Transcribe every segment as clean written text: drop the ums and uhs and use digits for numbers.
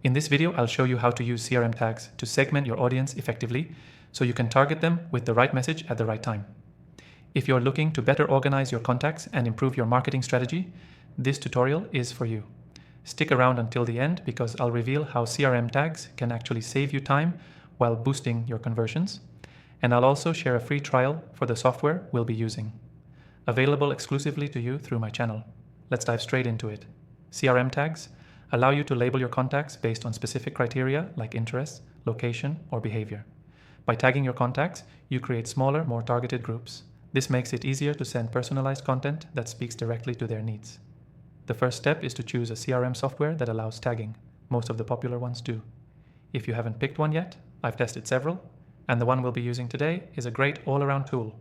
In this video, I'll show you how to use CRM tags to segment your audience effectively so you can target them with the right message at the right time. If you're looking to better organize your contacts and improve your marketing strategy, this tutorial is for you. Stick around until the end because I'll reveal how CRM tags can actually save you time while boosting your conversions. And I'll also share a free trial for the software we'll be using, available exclusively to you through my channel. Let's dive straight into it. CRM tags allow you to label your contacts based on specific criteria like interests, location, or behavior. By tagging your contacts, you create smaller, more targeted groups. This makes it easier to send personalized content that speaks directly to their needs. The first step is to choose a CRM software that allows tagging. Most of the popular ones do. If you haven't picked one yet, I've tested several, and the one we'll be using today is a great all-around tool.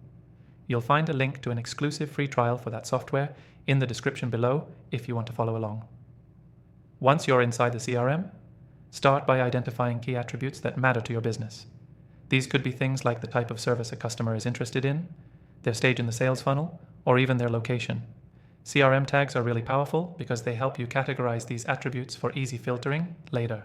You'll find a link to an exclusive free trial for that software in the description below if you want to follow along. Once you're inside the CRM, start by identifying key attributes that matter to your business. These could be things like the type of service a customer is interested in, their stage in the sales funnel, or even their location. CRM tags are really powerful because they help you categorize these attributes for easy filtering later.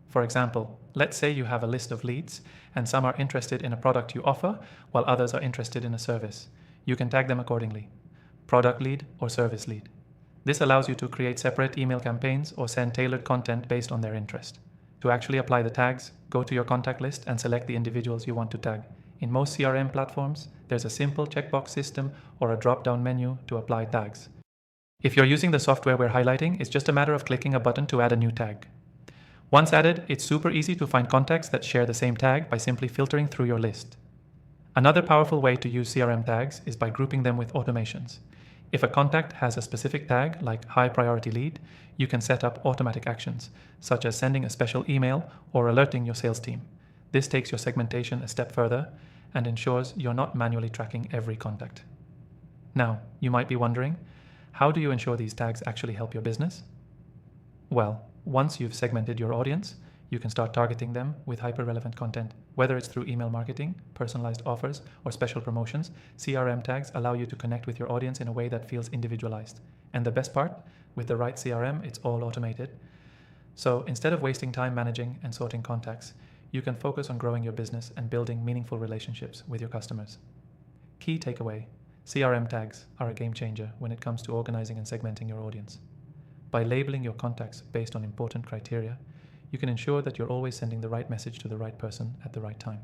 For example, let's say you have a list of leads and some are interested in a product you offer while others are interested in a service. You can tag them accordingly: product lead or service lead. This allows you to create separate email campaigns or send tailored content based on their interest. To actually apply the tags, go to your contact list and select the individuals you want to tag. In most CRM platforms, there's a simple checkbox system or a drop-down menu to apply tags. If you're using the software we're highlighting, it's just a matter of clicking a button to add a new tag. Once added, it's super easy to find contacts that share the same tag by simply filtering through your list. Another powerful way to use CRM tags is by grouping them with automations. If a contact has a specific tag, like high priority lead, you can set up automatic actions, such as sending a special email or alerting your sales team. This takes your segmentation a step further and ensures you're not manually tracking every contact. Now, you might be wondering, how do you ensure these tags actually help your business? Well, once you've segmented your audience, you can start targeting them with hyper-relevant content. Whether it's through email marketing, personalized offers, or special promotions, CRM tags allow you to connect with your audience in a way that feels individualized. And the best part, with the right CRM, it's all automated. So instead of wasting time managing and sorting contacts, you can focus on growing your business and building meaningful relationships with your customers. Key takeaway: CRM tags are a game changer when it comes to organizing and segmenting your audience. By labeling your contacts based on important criteria, you can ensure that you're always sending the right message to the right person at the right time.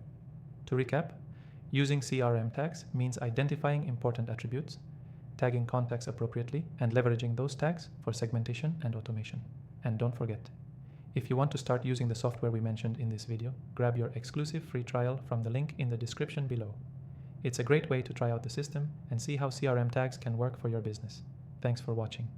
To recap, using CRM tags means identifying important attributes, tagging contacts appropriately, and leveraging those tags for segmentation and automation. And don't forget, if you want to start using the software we mentioned in this video, grab your exclusive free trial from the link in the description below. It's a great way to try out the system and see how CRM tags can work for your business. Thanks for watching.